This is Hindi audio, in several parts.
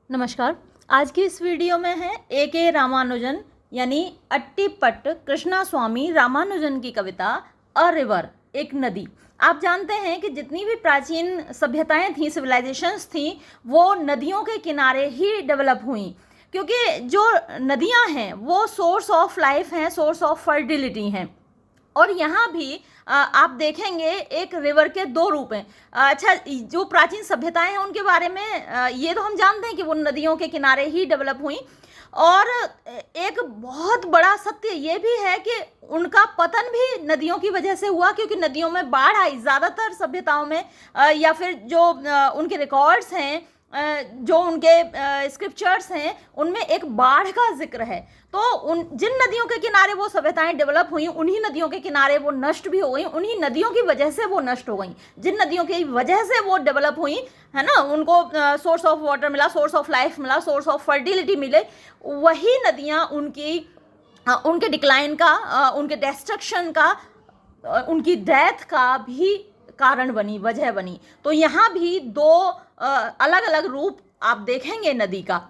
नमस्कार। आज की इस वीडियो में है A.K. रामानुजन यानी अट्टीपट्ट कृष्णा स्वामी रामानुजन की कविता अ रिवर, एक नदी। आप जानते हैं कि जितनी भी प्राचीन सभ्यताएं थीं, सिविलाइजेशंस थीं, वो नदियों के किनारे ही डेवलप हुई, क्योंकि जो नदियां हैं वो सोर्स ऑफ लाइफ हैं, सोर्स ऑफ फर्टिलिटी हैं। और यहाँ भी आप देखेंगे एक रिवर के दो रूप हैं। अच्छा, जो प्राचीन सभ्यताएं हैं उनके बारे में ये तो हम जानते हैं कि वो नदियों के किनारे ही डेवलप हुई। और एक बहुत बड़ा सत्य ये भी है कि उनका पतन भी नदियों की वजह से हुआ, क्योंकि नदियों में बाढ़ आई। ज़्यादातर सभ्यताओं में या फिर जो उनके रिकॉर्ड्स हैं, जो उनके स्क्रिप्चर्स हैं, उनमें एक बाढ़ का जिक्र है। तो उन जिन नदियों के किनारे वो सभ्यताएं डेवलप हुई, उन्हीं नदियों के किनारे वो नष्ट भी हो गई, उन्हीं नदियों की वजह से वो नष्ट हो गई। जिन नदियों की वजह से वो डेवलप हुई, है ना, उनको सोर्स ऑफ वाटर मिला, सोर्स ऑफ लाइफ मिला, सोर्स ऑफ फर्टिलिटी मिले, वही नदियां उनके डिक्लाइन का, उनके डिस्ट्रक्शन का, उनकी डेथ का भी कारण बनी, वजह बनी। तो यहाँ भी दो अलग अलग रूप आप देखेंगे नदी का।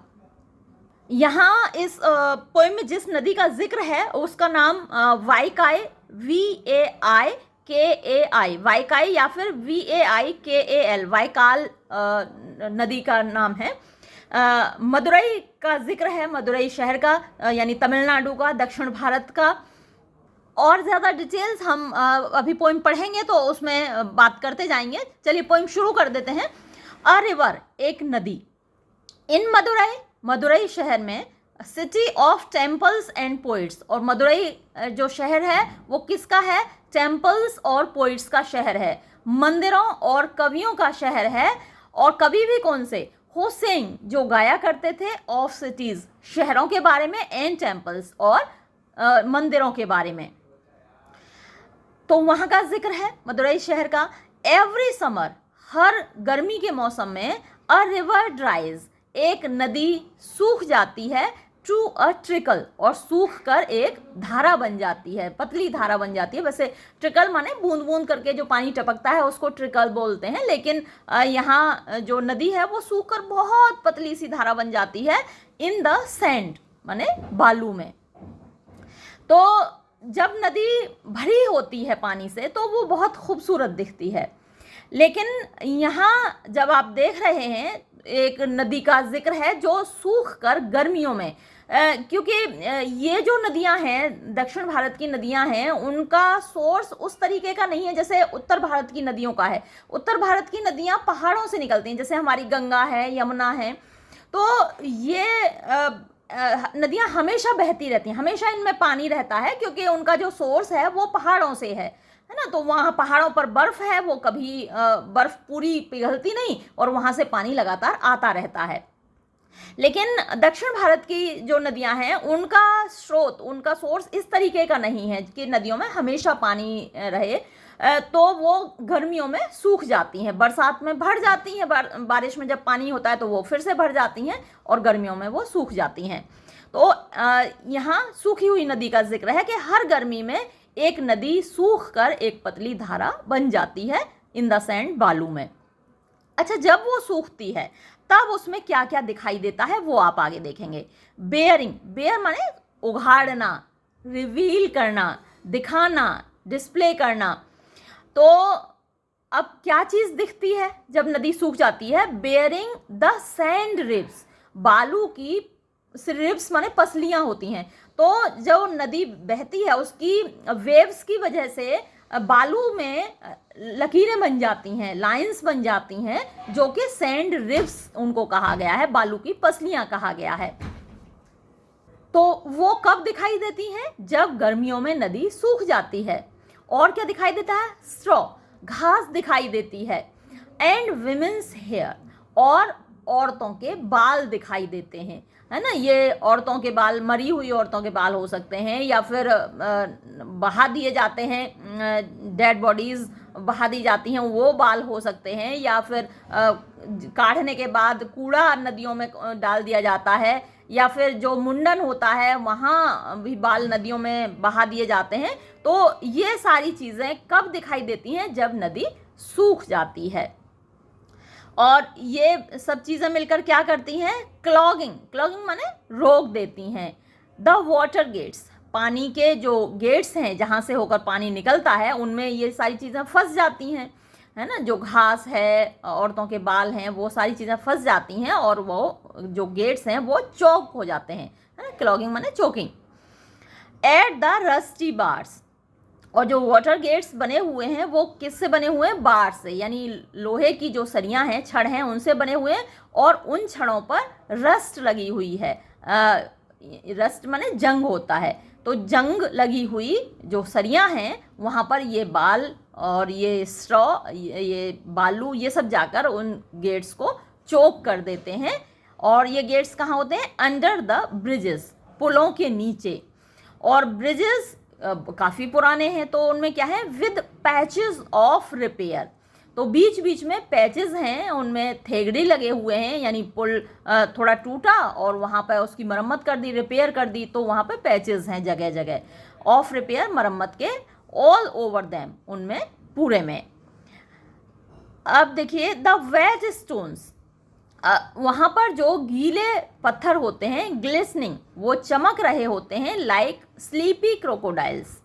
यहाँ इस पोएम में जिस नदी का जिक्र है उसका नाम वाइकाई, VAIKAI, वाइकाई या फिर VAIKAL, वाइकाल नदी का नाम है। मदुरई का जिक्र है, मदुरई शहर का, यानी तमिलनाडु का, दक्षिण भारत का। और ज़्यादा डिटेल्स हम अभी पोइम पढ़ेंगे तो उसमें बात करते जाएंगे। चलिए पोइम शुरू कर देते हैं। अ रिवर, एक नदी। इन मदुरई, मदुरई शहर में, city of temples and poets, और मदुरई जो शहर है वो किसका है? टेम्पल्स और पोइट्स का शहर है, मंदिरों और कवियों का शहर है। और कवि भी कौन से? हु सिंग, जो गाया करते थे, ऑफ सिटीज, शहरों के बारे में, एंड टेम्पल्स, और मंदिरों के बारे में। तो वहां का जिक्र है मदुरई शहर का। एवरी समर, हर गर्मी के मौसम में, अ रिवर ड्राइज, एक नदी सूख जाती है, टू अ ट्रिकल, और सूख कर एक धारा बन जाती है, पतली धारा बन जाती है। वैसे ट्रिकल माने बूंद बूंद करके जो पानी टपकता है उसको ट्रिकल बोलते हैं, लेकिन यहाँ जो नदी है वो सूख कर बहुत पतली सी धारा बन जाती है, इन द सैंड माने बालू में। तो जब नदी भरी होती है पानी से तो वो बहुत खूबसूरत दिखती है। लेकिन यहाँ जब आप देख रहे हैं, एक नदी का जिक्र है जो सूख कर गर्मियों में, क्योंकि ये जो नदियां हैं, दक्षिण भारत की नदियां हैं, उनका सोर्स उस तरीके का नहीं है जैसे उत्तर भारत की नदियों का है। उत्तर भारत की नदियां पहाड़ों से निकलती हैं, जैसे हमारी गंगा है, यमुना है। तो ये नदियां हमेशा बहती रहती हैं, हमेशा इनमें पानी रहता है, क्योंकि उनका जो सोर्स है वो पहाड़ों से है ना। तो वहाँ पहाड़ों पर बर्फ है, वो कभी बर्फ पूरी पिघलती नहीं, और वहाँ से पानी लगातार आता रहता है। लेकिन दक्षिण भारत की जो नदियां हैं उनका स्रोत, उनका सोर्स इस तरीके का नहीं है कि नदियों में हमेशा पानी रहे। तो वो गर्मियों में सूख जाती हैं, बरसात में भर जाती हैं, बारिश में जब पानी होता है तो वो फिर से भर जाती हैं, और गर्मियों में वो सूख जाती हैं। तो यहाँ सूखी हुई नदी का जिक्र है कि हर गर्मी में एक नदी सूख कर एक पतली धारा बन जाती है, इन द सैंड, बालू में। अच्छा, जब वो सूखती है तब उसमें क्या क्या दिखाई देता है वो आप आगे देखेंगे। बेयरिंग, बेयर माने उघाड़ना, रिवील करना, दिखाना, डिस्प्ले करना। तो अब क्या चीज दिखती है जब नदी सूख जाती है? बेयरिंग द सैंड रिब्स, बालू की रिब्स माने पसलियां होती हैं। तो जो नदी बहती है उसकी वेव्स की वजह से बालू में लकीरें बन जाती हैं, लाइंस बन जाती हैं, जो कि सैंड रिब्स उनको कहा गया है, बालू की पसलियां कहा गया है। तो वो कब दिखाई देती हैं? जब गर्मियों में नदी सूख जाती है। और क्या दिखाई देता है? स्ट्रॉ, घास दिखाई देती है। एंड विमेन्स हेयर, और औरतों के बाल दिखाई देते हैं, है ना। ये औरतों के बाल, मरी हुई औरतों के बाल हो सकते हैं, या फिर बहा दिए जाते हैं, डेड बॉडीज बहा दी जाती हैं, वो बाल हो सकते हैं, या फिर काढ़ने के बाद कूड़ा नदियों में डाल दिया जाता है, या फिर जो मुंडन होता है वहाँ भी बाल नदियों में बहा दिए जाते हैं। तो ये सारी चीज़ें कब दिखाई देती हैं? जब नदी सूख जाती है। और ये सब चीज़ें मिलकर क्या करती हैं, क्लॉगिंग माने रोक देती हैं द वाटर गेट्स, पानी के जो गेट्स हैं जहाँ से होकर पानी निकलता है उनमें ये सारी चीज़ें फंस जाती हैं, है ना, जो घास है, औरतों के बाल हैं, वो सारी चीज़ें फंस जाती हैं और वो जो गेट्स हैं वो चौक हो जाते हैं, है ना, क्लॉगिंग माने choking. Eight the rusty bars, और जो वाटर गेट्स बने हुए हैं वो किससे बने हुए हैं, बार से, यानी लोहे की जो सरियां हैं, छड़ हैं, उनसे बने हुए हैं और उन छड़ों पर रस्ट लगी हुई है। रस्ट माने जंग होता है, तो जंग लगी हुई जो सरियां हैं वहाँ पर ये बाल और ये स्ट्रॉ, ये बालू, ये सब जाकर उन गेट्स को चोक कर देते हैं। और ये गेट्स कहाँ होते हैं, अंडर द ब्रिजेस, पुलों के नीचे। और ब्रिजेस काफ़ी पुराने हैं तो उनमें क्या है, विद पैचेस ऑफ रिपेयर, तो बीच बीच में पैचेस हैं, उनमें थेगड़ी लगे हुए हैं, यानी पुल थोड़ा टूटा और वहाँ पर उसकी मरम्मत कर दी, रिपेयर कर दी, तो वहाँ पे पैचेस हैं जगह जगह ऑफ रिपेयर, मरम्मत के, ऑल ओवर दैम, उनमें पूरे में। अब देखिए द वेज स्टोन्स, वहाँ पर जो गीले पत्थर होते हैं, ग्लिसनिंग, वो चमक रहे होते हैं, लाइक स्लीपी क्रोकोडाइल्स,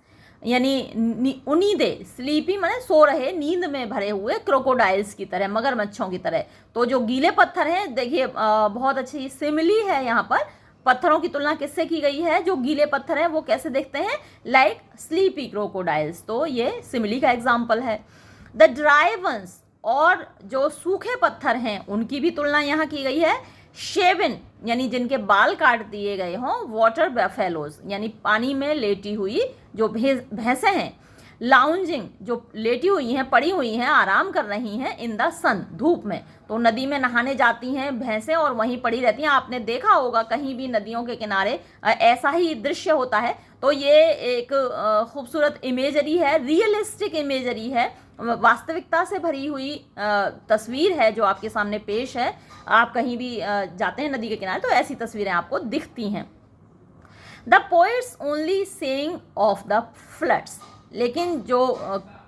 यानी उनीदे, स्लीपी माने सो रहे, नींद में भरे हुए, क्रोकोडाइल्स की तरह, मगरमच्छों की तरह। तो जो गीले पत्थर हैं, देखिए बहुत अच्छी सिमिली है यहाँ पर, पत्थरों की तुलना किससे की गई है, जो गीले पत्थर हैं वो कैसे दिखते हैं, लाइक स्लीपी क्रोकोडाइल्स, तो ये सिमिली का एग्जाम्पल है। द ड्राई वंस, और जो सूखे पत्थर हैं उनकी भी तुलना यहाँ की गई है, शेविन, यानी जिनके बाल काट दिए गए हों, वाटर बफेलोज, यानी पानी में लेटी हुई जो भैंसें हैं, लाउंजिंग, जो लेटी हुई हैं, पड़ी हुई हैं, आराम कर रही हैं, इन द सन, धूप में, तो नदी में नहाने जाती हैं भैंसें और वहीं पड़ी रहती हैं। आपने देखा होगा कहीं भी नदियों के किनारे ऐसा ही दृश्य होता है। तो ये एक खूबसूरत इमेजरी है, रियलिस्टिक इमेजरी है, वास्तविकता से भरी हुई तस्वीर है जो आपके सामने पेश है। आप कहीं भी जाते हैं नदी के किनारे तो ऐसी तस्वीरें आपको दिखती हैं। The poets only saying of the floods, लेकिन जो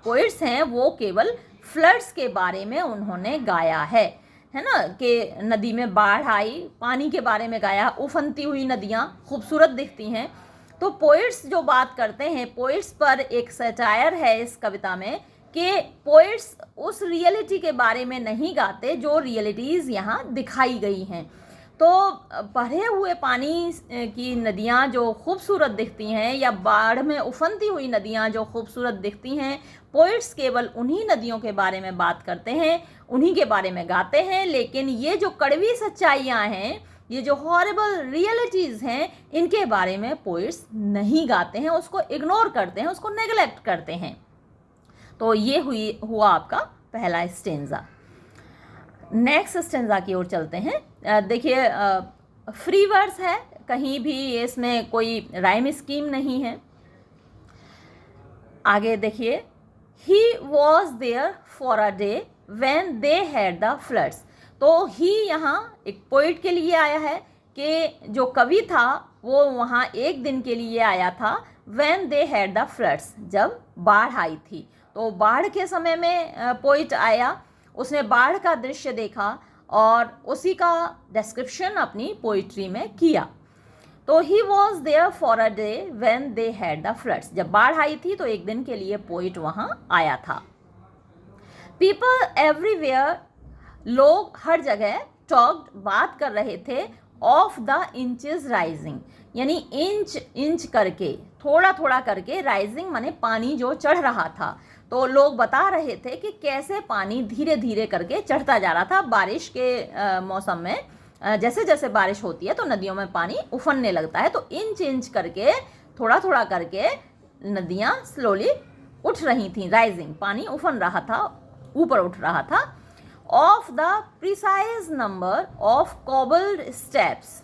पोइट्स हैं वो केवल फ्लड्स के बारे में उन्होंने गाया है ना, कि नदी में बाढ़ आई, पानी के बारे में गाया, उफनती हुई नदियाँ खूबसूरत दिखती हैं। तो पोइट्स जो बात करते हैं, पोइट्स पर एक सटायर है इस कविता में कि पोइट्स उस रियलिटी के बारे में नहीं गाते जो रियलिटीज़ यहाँ दिखाई गई हैं। तो भरे हुए पानी की नदियाँ जो खूबसूरत दिखती हैं, या बाढ़ में उफनती हुई नदियाँ जो खूबसूरत दिखती हैं, पोइट्स केवल उन्हीं नदियों के बारे में बात करते हैं, उन्हीं के बारे में गाते हैं। लेकिन ये जो कड़वी सच्चाइयाँ हैं, ये जो हॉरिबल रियलिटीज़ हैं, इनके बारे में पोइट्स नहीं गाते हैं, उसको इग्नोर करते हैं, उसको नेगलेक्ट करते हैं। तो ये हुआ आपका पहला स्टेंजा। नेक्स्ट स्टेंजा की ओर चलते हैं। देखिए फ्री वर्स है, कहीं भी इसमें कोई राइम स्कीम नहीं है। आगे देखिए, he was there for a day when they had the floods. तो ही यहाँ एक पोइट के लिए आया है कि जो कवि था वो वहाँ एक दिन के लिए आया था, when they had the floods, जब बाढ़ आई थी। तो बाढ़ के समय में पोइट आया, उसने बाढ़ का दृश्य देखा और उसी का डिस्क्रिप्शन अपनी पोइट्री में किया। तो he was there for a day when they had the floods, जब बाढ़ आई थी तो एक दिन के लिए पोइट वहाँ आया था। पीपल एवरीवेयर, लोग हर जगह, टॉक्ड, बात कर रहे थे, ऑफ द इंचेस राइजिंग, यानी इंच करके, थोड़ा थोड़ा करके, राइजिंग माने पानी जो चढ़ रहा था। तो लोग बता रहे थे कि कैसे पानी धीरे धीरे करके चढ़ता जा रहा था। बारिश के मौसम में जैसे जैसे बारिश होती है तो नदियों में पानी उफनने लगता है, तो इंच करके, थोड़ा थोड़ा करके नदियाँ स्लोली उठ रही थीं, राइजिंग, पानी उफन रहा था, ऊपर उठ रहा था। Of the precise number of cobbled steps,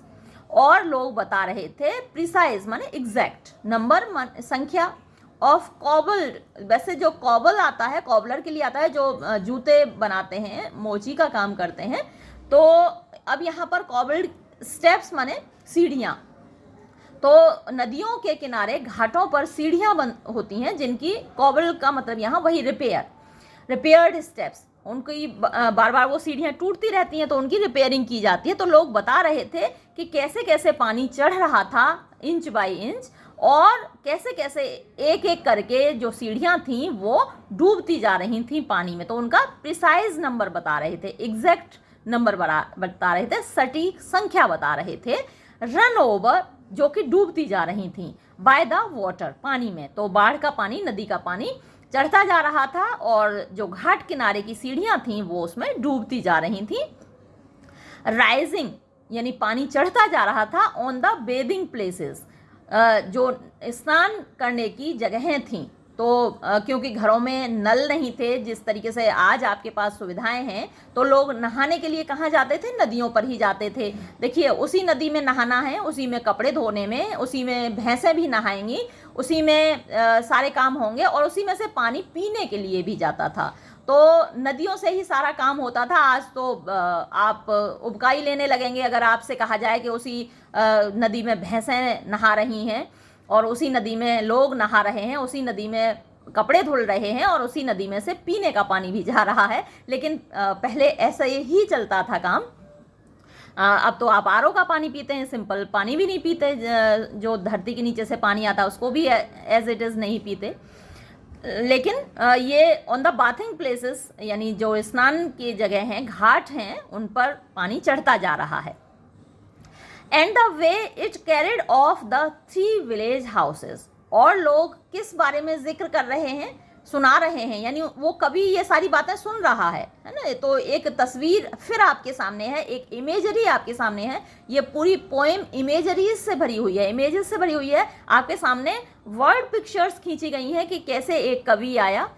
और लोग बता रहे थे, प्रिसाइज माने एग्जैक्ट, नंबर संख्या, ऑफ कॉबल्ड, वैसे जो कॉबल आता है, कॉबलर के लिए आता है जो जूते बनाते हैं, मोची का काम करते हैं। तो अब यहाँ पर कॉबल्ड स्टेप्स माने सीढ़ियाँ। तो नदियों के किनारे, घाटों पर सीढ़ियाँ होती हैं जिनकी, कॉबल का मतलब यहाँ वही रिपेयर्ड स्टेप्स। उनकी बार बार वो सीढ़ियाँ टूटती रहती हैं, तो उनकी रिपेयरिंग की जाती है। तो लोग बता रहे थे कि कैसे कैसे पानी चढ़ रहा था इंच बाय इंच, और कैसे कैसे एक एक करके जो सीढ़ियाँ थीं वो डूबती जा रही थीं पानी में। तो उनका प्रिसाइज नंबर बता रहे थे, एग्जैक्ट नंबर बता रहे थे, सटीक संख्या बता रहे थे। रन ओवर, जो कि डूबती जा रही थीं, बाय द वाटर, पानी में। तो बाढ़ का पानी, नदी का पानी चढ़ता जा रहा था और जो घाट किनारे की सीढ़ियाँ थीं वो उसमें डूबती जा रही थीं। राइजिंग यानी पानी चढ़ता जा रहा था ऑन द बेदिंग प्लेसेस, जो स्नान करने की जगहें थीं। तो क्योंकि घरों में नल नहीं थे, जिस तरीके से आज आपके पास सुविधाएं हैं, तो लोग नहाने के लिए कहाँ जाते थे? नदियों पर ही जाते थे। देखिए, उसी नदी में नहाना है, उसी में कपड़े धोने में, उसी में भैंसें भी नहाएंगी, उसी में सारे काम होंगे, और उसी में से पानी पीने के लिए भी जाता था। तो नदियों से ही सारा काम होता था। आज तो आप उबकाई लेने लगेंगे अगर आपसे कहा जाए कि उसी नदी में भैंसें नहा रही हैं, और उसी नदी में लोग नहा रहे हैं, उसी नदी में कपड़े धुल रहे हैं, और उसी नदी में से पीने का पानी भी जा रहा है। लेकिन पहले ऐसा ही चलता था काम। अब तो आप आरओ का पानी पीते हैं, सिंपल पानी भी नहीं पीते, जो धरती के नीचे से पानी आता है उसको भी एज इट इज़ नहीं पीते। लेकिन ये ऑन द बाथिंग प्लेसेस, यानी जो स्नान की जगह हैं, घाट हैं, उन पर पानी चढ़ता जा रहा है। And the way it carried of the 3 village houses, और लोग किस बारे में जिक्र कर रहे हैं, सुना रहे हैं, यानी वो कभी ये सारी बातें सुन रहा है ना। तो एक तस्वीर फिर आपके सामने है, एक इमेजरी आपके सामने है। ये पूरी पोएम इमेजरीज से भरी हुई है, इमेजेस से भरी हुई है। आपके सामने वर्ड पिक्चर्स खींची गई हैं कि कैसे एक कवि आया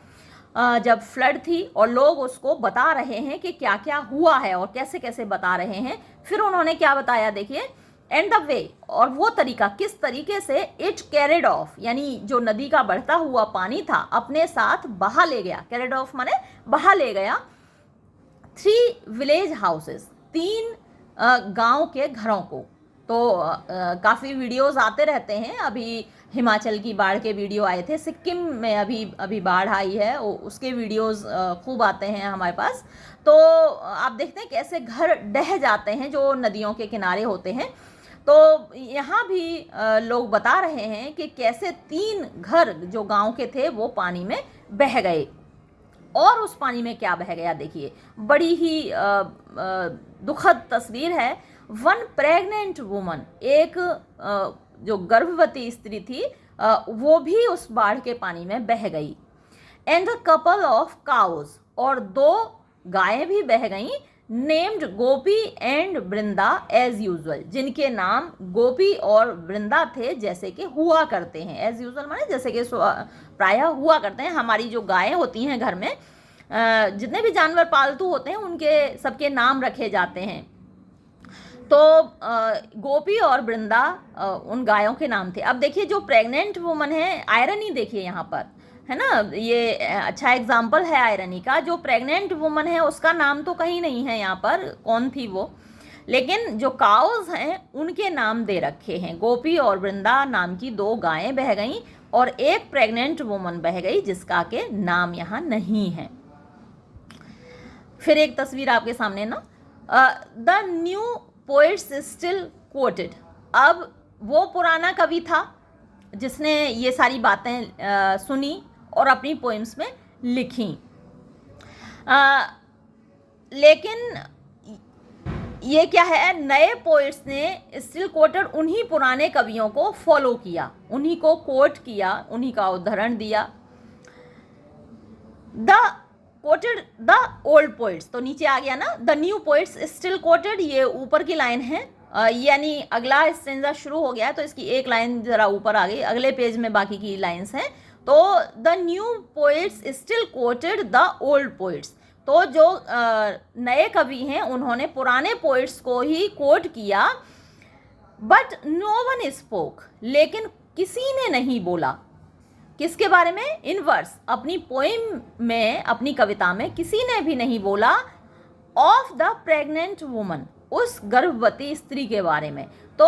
जब फ्लड थी, और लोग उसको बता रहे हैं कि क्या क्या हुआ है और कैसे कैसे बता रहे हैं। फिर उन्होंने क्या बताया, देखिए, एंड द वे, और वो तरीका, किस तरीके से इट कैरिड ऑफ, यानी जो नदी का बढ़ता हुआ पानी था अपने साथ बहा ले गया। कैरिड ऑफ माने बहा ले गया 3 विलेज हाउसेस, 3 गांव के घरों को। तो काफ़ी वीडियोस आते रहते हैं। अभी हिमाचल की बाढ़ के वीडियो आए थे, सिक्किम में अभी बाढ़ आई है, उसके वीडियोस खूब आते हैं हमारे पास। तो आप देखते हैं कैसे घर ढह जाते हैं जो नदियों के किनारे होते हैं। तो यहाँ भी लोग बता रहे हैं कि कैसे 3 घर जो गांव के थे वो पानी में बह गए। और उस पानी में क्या बह गया, देखिए, बड़ी ही दुखद तस्वीर है। 1 प्रेग्नेंट वुमन, एक जो गर्भवती स्त्री थी, वो भी उस बाढ़ के पानी में बह गई। And the couple of cows, और 2 गायें भी बह गईं, named Gopi and Vrinda as usual, जिनके नाम गोपी और वृंदा थे, जैसे कि हुआ करते हैं। एज यूजुअल माने जैसे कि प्रायः हुआ करते हैं। हमारी जो गायें होती हैं घर में, जितने भी जानवर पालतू होते हैं उनके सबके नाम रखे जाते हैं। तो गोपी और वृंदा उन गायों के नाम थे। अब देखिए, जो प्रेग्नेंट वुमन है, आयरनी देखिए यहाँ पर, है ना, ये अच्छा एग्जाम्पल है आयरनी का। जो प्रेग्नेंट वुमन है उसका नाम तो कहीं नहीं है यहाँ पर, कौन थी वो, लेकिन जो काउज हैं उनके नाम दे रखे हैं। गोपी और वृंदा नाम की 2 गायें बह गईं, और एक प्रेग्नेंट वुमन बह गई जिसका के नाम यहाँ नहीं है। फिर एक तस्वीर आपके सामने ना, the new poets still coated. अब वो पुराना कवि था जिसने ये सारी बातें सुनी और अपनी पोइम्स में लिखी, लेकिन ये क्या है, नए पोइट्स ने स्टिल कोटेड उन्हीं पुराने कवियों को फॉलो किया, उन्हीं को कोट किया, उन्हीं का उदाहरण दिया। The coated the old poets, तो नीचे आ गया ना, the new poets still coated, ये ऊपर की लाइन है, यानी अगला स्टेंजा शुरू हो गया है, तो इसकी एक लाइन जरा ऊपर आ गई, अगले पेज में बाकी की लाइन्स हैं। तो the new poets still coated the old poets, तो जो नए कवि हैं उन्होंने पुराने पोइट्स को ही कोट किया। बट नो वन स्पोक, लेकिन किसी ने नहीं बोला। किसके बारे में? इन वर्स, अपनी पोइम में, अपनी कविता में किसी ने भी नहीं बोला ऑफ द प्रेग्नेंट वुमन, उस गर्भवती स्त्री के बारे में। तो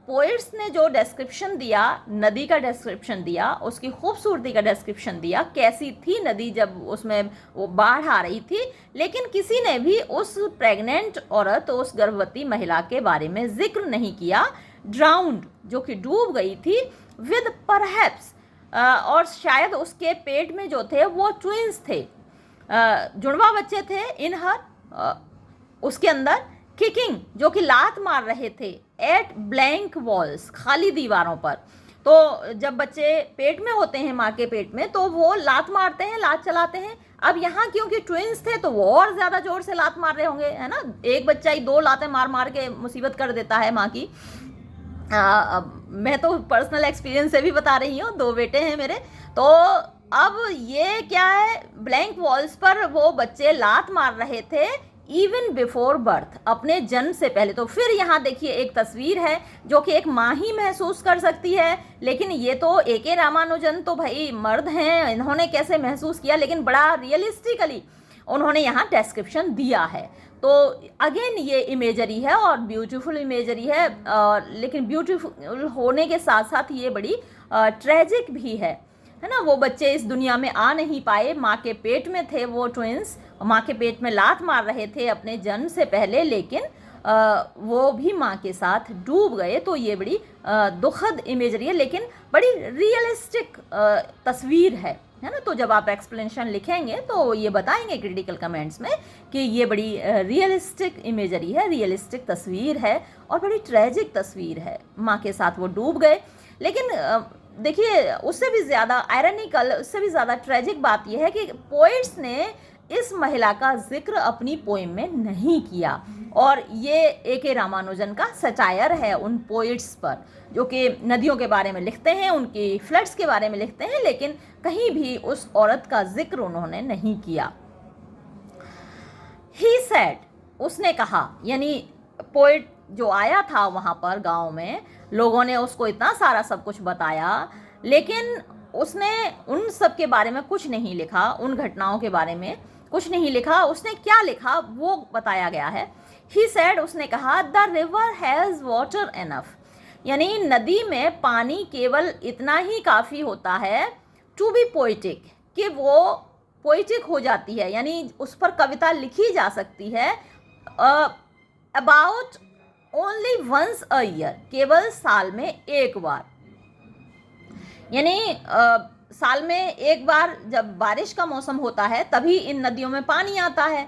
पोइट्स ने जो डिस्क्रिप्शन दिया, नदी का डिस्क्रिप्शन दिया, उसकी खूबसूरती का डिस्क्रिप्शन दिया, कैसी थी नदी जब उसमें वो बाढ़ आ रही थी, लेकिन किसी ने भी उस प्रेग्नेंट औरत, उस गर्भवती महिला के बारे में जिक्र नहीं किया, ड्राउंड, जो कि डूब गई थी, विद परहैप्स, और शायद उसके पेट में जो थे वो ट्विंस थे, जुड़वा बच्चे थे, इन हर, उसके अंदर, किकिंग, जो कि लात मार रहे थे, एट ब्लैंक वॉल्स, खाली दीवारों पर। तो जब बच्चे पेट में होते हैं, माँ के पेट में, तो वो लात मारते हैं, लात चलाते हैं। अब यहाँ क्योंकि ट्विंस थे तो वो और ज़्यादा जोर से लात मार रहे होंगे, है ना। एक बच्चा ही 2 लातें मार मार के मुसीबत कर देता है माँ की। मैं तो पर्सनल एक्सपीरियंस से भी बता रही हूँ, 2 बेटे हैं मेरे। तो अब ये क्या है, ब्लैंक वॉल्स पर वो बच्चे लात मार रहे थे, इवन बिफोर बर्थ, अपने जन्म से पहले। तो फिर यहाँ देखिए एक तस्वीर है जो कि एक माँ ही महसूस कर सकती है, लेकिन ये तो ए.के. रामानुजन तो भाई मर्द हैं, इन्होंने कैसे महसूस किया, लेकिन बड़ा रियलिस्टिकली उन्होंने यहाँ डिस्क्रिप्शन दिया है। तो अगेन ये इमेजरी है और ब्यूटीफुल इमेजरी है, लेकिन ब्यूटीफुल होने के साथ साथ ये बड़ी ट्रेजिक भी है ना। वो बच्चे इस दुनिया में आ नहीं पाए, माँ के पेट में थे वो ट्विंस, माँ के पेट में लात मार रहे थे अपने जन्म से पहले, लेकिन वो भी माँ के साथ डूब गए। तो ये बड़ी दुखद इमेजरी है, लेकिन बड़ी रियलिस्टिक तस्वीर है ना। तो जब आप एक्सप्लेनेशन लिखेंगे तो ये बताएंगे क्रिटिकल कमेंट्स में कि ये बड़ी रियलिस्टिक इमेजरी है, रियलिस्टिक तस्वीर है और बड़ी ट्रेजिक तस्वीर है। माँ के साथ वो डूब गए, लेकिन देखिए उससे भी ज़्यादा आयरनिकल, उससे भी ज़्यादा ट्रेजिक बात यह है कि पोइट्स ने इस महिला का जिक्र अपनी पोइम में नहीं किया, और ये ए.के. रामानुजन का सटायर है उन पोइट्स पर जो कि नदियों के बारे में लिखते हैं, उनकी फ्लड्स के बारे में लिखते हैं, लेकिन कहीं भी उस औरत का जिक्र उन्होंने नहीं किया। ही सेड, उसने कहा, यानी पोइट जो आया था वहाँ पर गांव में, लोगों ने उसको इतना सारा सब कुछ बताया, लेकिन उसने उन सब के बारे में कुछ नहीं लिखा, उन घटनाओं के बारे में कुछ नहीं लिखा। उसने क्या लिखा वो बताया गया है। ही सेड, उसने कहा, the river has water enough, यानी नदी में पानी केवल इतना ही काफ़ी होता है, टू बी पोइटिक, कि वो पोइटिक हो जाती है, यानी उस पर कविता लिखी जा सकती है। About only once a year, केवल साल में एक बार, यानी साल में एक बार जब बारिश का मौसम होता है तभी इन नदियों में पानी आता है,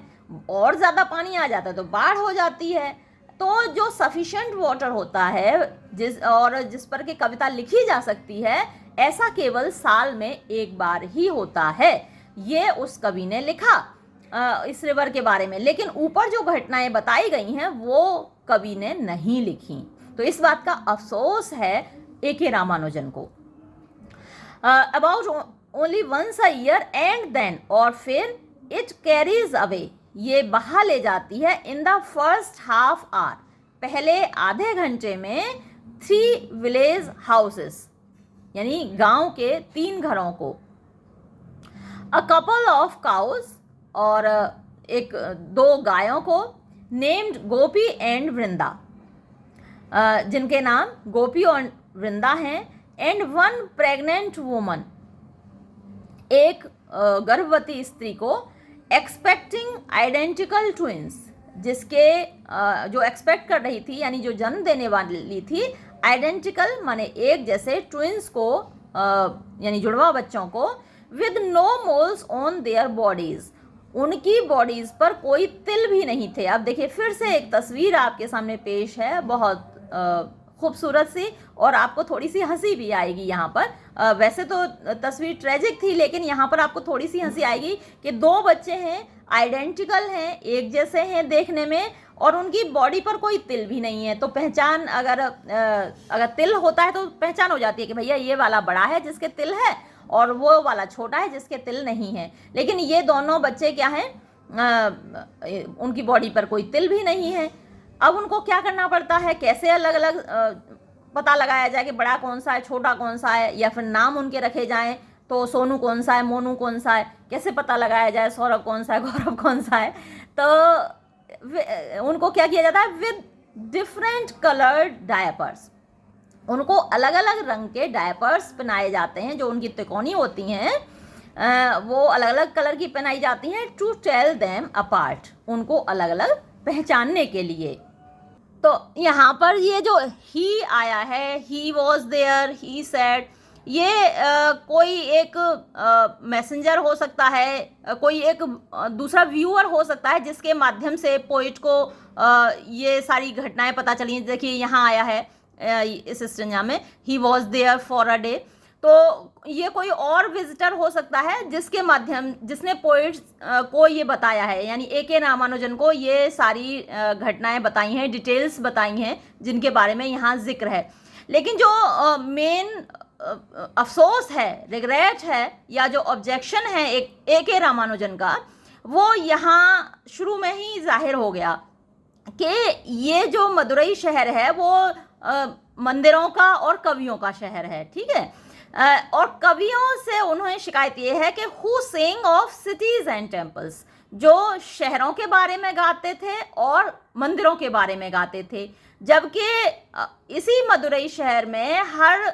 और ज़्यादा पानी आ जाता है तो बाढ़ हो जाती है। तो जो सफिशेंट वाटर होता है जिस पर कि कविता लिखी जा सकती है, ऐसा केवल साल में एक बार ही होता है। ये उस कवि ने लिखा इस रिवर के बारे में, लेकिन ऊपर जो घटनाएं बताई गई हैं वो कवि ने नहीं लिखी। तो इस बात का अफसोस है ए.के. रामानुजन को। About only once a year and then, और फिर इट कैरीज अवे, ये बहा ले जाती है, in the first half hour, पहले आधे घंटे में, 3 विलेज हाउसेस, यानी गांव के 3 घरों को, अ कपल ऑफ काउज, और 2 गायों को, नेम्ड गोपी एंड वृंदा, जिनके नाम गोपी और वृंदा हैं, एंड 1 प्रेग्नेंट वुमन, एक गर्भवती स्त्री को, एक्सपेक्टिंग आइडेंटिकल ट्विंस, जिसके जो एक्सपेक्ट कर रही थी, यानी जो जन्म देने वाली थी, आइडेंटिकल माने एक जैसे, ट्विंस को यानी जुड़वा बच्चों को, with no moles on their bodies, उनकी बॉडीज पर कोई तिल भी नहीं थे। अब देखिए फिर से एक तस्वीर आपके सामने पेश है, बहुत खूबसूरत सी, और आपको थोड़ी सी हंसी भी आएगी यहाँ पर। वैसे तो तस्वीर ट्रेजिक थी, लेकिन यहाँ पर आपको थोड़ी सी हंसी आएगी कि 2 बच्चे हैं, आइडेंटिकल हैं, एक जैसे हैं देखने में, और उनकी बॉडी पर कोई तिल भी नहीं है। तो पहचान, अगर तिल होता है तो पहचान हो जाती है कि भैया ये वाला बड़ा है जिसके तिल है, और वो वाला छोटा है जिसके तिल नहीं है। लेकिन ये दोनों बच्चे क्या हैं, उनकी बॉडी पर कोई तिल भी नहीं है। अब उनको क्या करना पड़ता है, कैसे अलग अलग पता लगाया जाए कि बड़ा कौन सा है, छोटा कौन सा है, या फिर नाम उनके रखे जाएं, तो सोनू कौन सा है, मोनू कौन सा है, कैसे पता लगाया जाए, सौरभ कौन सा है, गौरव कौन सा है। तो उनको क्या किया जाता है, विद डिफरेंट कलर्ड डायपर्स, उनको अलग अलग रंग के डायपर्स पहनाए जाते हैं, जो उनकी तिकोनी होती हैं वो अलग अलग कलर की पहनाई जाती हैं, टू टेल देम अपार्ट, उनको अलग अलग पहचानने के लिए। तो यहाँ पर ये जो ही आया है, he was there, he said, ये कोई एक मैसेंजर हो सकता है, कोई एक दूसरा व्यूअर हो सकता है जिसके माध्यम से पोइट को ये सारी घटनाएं पता चली। देखिए यहाँ आया है इस स्टेंजा में, he was there for a day, तो ये कोई और विजिटर हो सकता है जिसने पोइट्स को ये बताया है, यानी ए.के. रामानुजन को ये सारी घटनाएं बताई हैं, डिटेल्स बताई हैं जिनके बारे में यहाँ जिक्र है। लेकिन जो मेन अफसोस है, रिग्रेट है, या जो ऑब्जेक्शन है ए.के. रामानुजन का, वो यहाँ शुरू में ही जाहिर हो गया कि ये जो मदुरई शहर है वो मंदिरों का और कवियों का शहर है, ठीक है। और कवियों से उन्होंने शिकायत ये है कि who sing of cities and temples, जो शहरों के बारे में गाते थे और मंदिरों के बारे में गाते थे, जबकि इसी मदुरई शहर में हर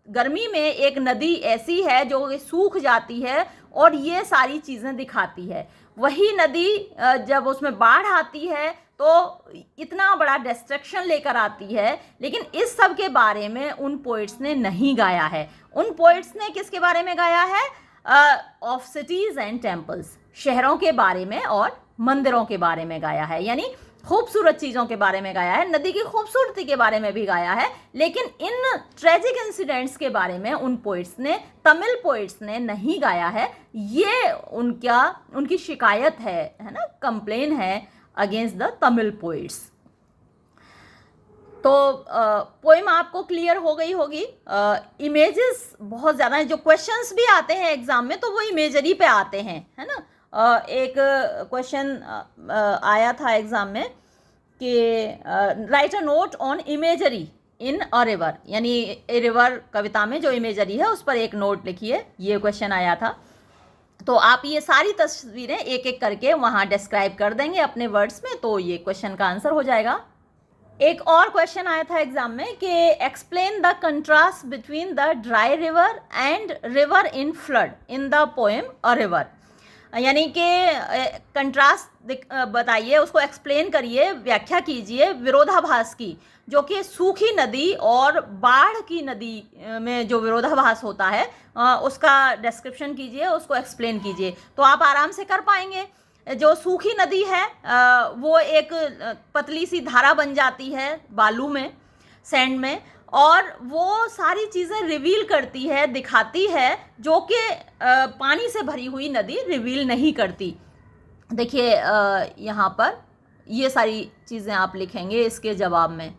गर्मी में एक नदी ऐसी है जो सूख जाती है और ये सारी चीज़ें दिखाती है। वही नदी जब उसमें बाढ़ आती है तो इतना बड़ा डिस्ट्रक्शन लेकर आती है, लेकिन इस सब के बारे में उन पोइट्स ने नहीं गाया है। उन पोइट्स ने किसके बारे में गाया है, ऑफ सिटीज एंड टेम्पल्स, शहरों के बारे में और मंदिरों के बारे में गाया है, यानी खूबसूरत चीज़ों के बारे में गाया है, नदी की खूबसूरती के बारे में भी गाया है, लेकिन इन ट्रेजिक इंसिडेंट्स के बारे में उन पोइट्स ने, तमिल पोइट्स ने नहीं गाया है। ये उनकी शिकायत है ना, कंप्लेन है अगेंस्ट द तमिल पोइट्स। तो पोइम आपको क्लियर हो गई होगी। इमेजेस बहुत ज़्यादा हैं, जो क्वेश्चंस भी आते हैं एग्जाम में तो वो इमेजरी पे आते हैं, है ना। एक क्वेश्चन आया था एग्जाम में कि right a note on imagery in a river, यानी ए रिवर कविता में जो इमेजरी है उस पर एक नोट लिखिए, ये क्वेश्चन आया था। तो आप ये सारी तस्वीरें एक एक करके वहाँ डिस्क्राइब कर देंगे अपने वर्ड्स में, तो ये क्वेश्चन का आंसर हो जाएगा। एक और क्वेश्चन आया था एग्जाम में कि explain the contrast between the dry river and river in flood in the poem a river, यानी कि कंट्रास्ट बताइए, उसको एक्सप्लेन करिए, व्याख्या कीजिए विरोधाभास की, जो कि सूखी नदी और बाढ़ की नदी में जो विरोधाभास होता है उसका डिस्क्रिप्शन कीजिए, उसको एक्सप्लेन कीजिए, तो आप आराम से कर पाएंगे। जो सूखी नदी है वो एक पतली सी धारा बन जाती है बालू में, सैंड में, और वो सारी चीज़ें रिवील करती है, दिखाती है, जो कि पानी से भरी हुई नदी रिवील नहीं करती। देखिए यहाँ पर ये सारी चीज़ें आप लिखेंगे इसके जवाब में।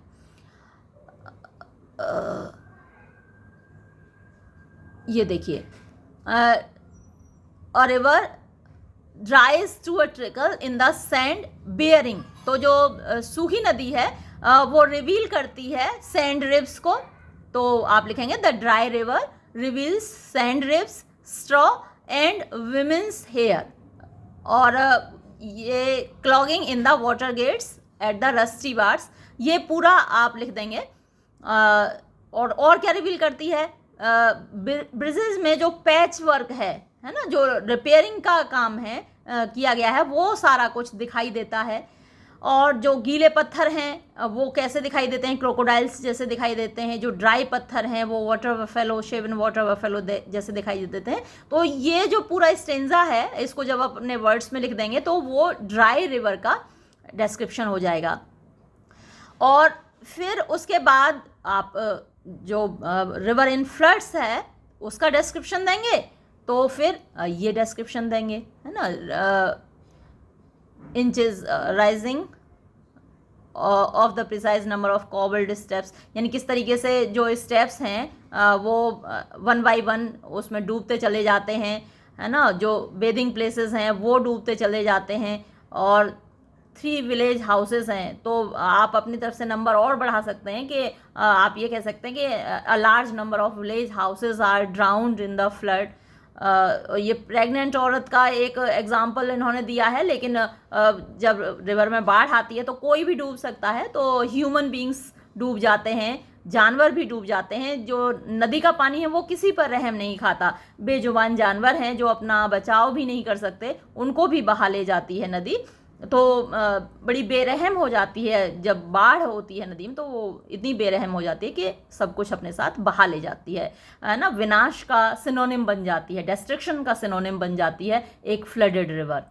ये देखिए, a river dries to a trickle in the sand baring, तो जो सूखी नदी है वो रिवील करती है सैंड रिब्स को, तो आप लिखेंगे the dry river reveals sand ribs, straw and women's hair. और ये clogging in the water gates at the rusty bars, ये पूरा आप लिख देंगे। और क्या रिवील करती है, ब्रिजेस में जो पैच वर्क है ना, जो रिपेयरिंग का काम है किया गया है, वो सारा कुछ दिखाई देता है। और जो गीले पत्थर हैं वो कैसे दिखाई देते हैं, क्रोकोडाइल्स जैसे दिखाई देते हैं। जो ड्राई पत्थर हैं वो water buffalo, shaven water buffalo जैसे दिखाई देते हैं। तो ये जो पूरा स्टेंजा है, इसको जब आप अपने वर्ड्स में लिख देंगे तो वो ड्राई रिवर का डिस्क्रिप्शन हो जाएगा। और फिर उसके बाद आप जो रिवर इन फ्लड्स है उसका डिस्क्रिप्शन देंगे, तो फिर ये डिस्क्रिप्शन देंगे, है ना, inches rising of the precise number of cobbled steps, यानी किस तरीके से जो स्टेप्स हैं वो 1 बाय 1 उसमें डूबते चले जाते हैं, है ना। जो बेदिंग प्लेसेस हैं वो डूबते चले जाते हैं। और 3 विलेज हाउसेस हैं, तो आप अपनी तरफ से नंबर और बढ़ा सकते हैं कि आप ये कह सकते हैं कि a large number of village houses are drowned in the flood. ये प्रेग्नेंट औरत का एक एग्जाम्पल इन्होंने दिया है, लेकिन जब रिवर में बाढ़ आती है तो कोई भी डूब सकता है, तो ह्यूमन बींग्स डूब जाते हैं, जानवर भी डूब जाते हैं। जो नदी का पानी है वो किसी पर रहम नहीं खाता, बेजुबान जानवर हैं जो अपना बचाव भी नहीं कर सकते, उनको भी बहा ले जाती है नदी। तो बड़ी बेरहम हो जाती है जब बाढ़ होती है नदी में, तो वो इतनी बेरहम हो जाती है कि सब कुछ अपने साथ बहा ले जाती है ना। विनाश का सिनोनिम बन जाती है, डिस्ट्रक्शन का सिनोनिम बन जाती है एक फ्लडेड रिवर।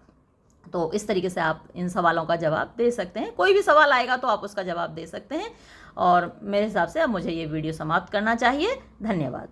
तो इस तरीके से आप इन सवालों का जवाब दे सकते हैं। कोई भी सवाल आएगा तो आप उसका जवाब दे सकते हैं। और मेरे हिसाब से अब मुझे ये वीडियो समाप्त करना चाहिए। धन्यवाद।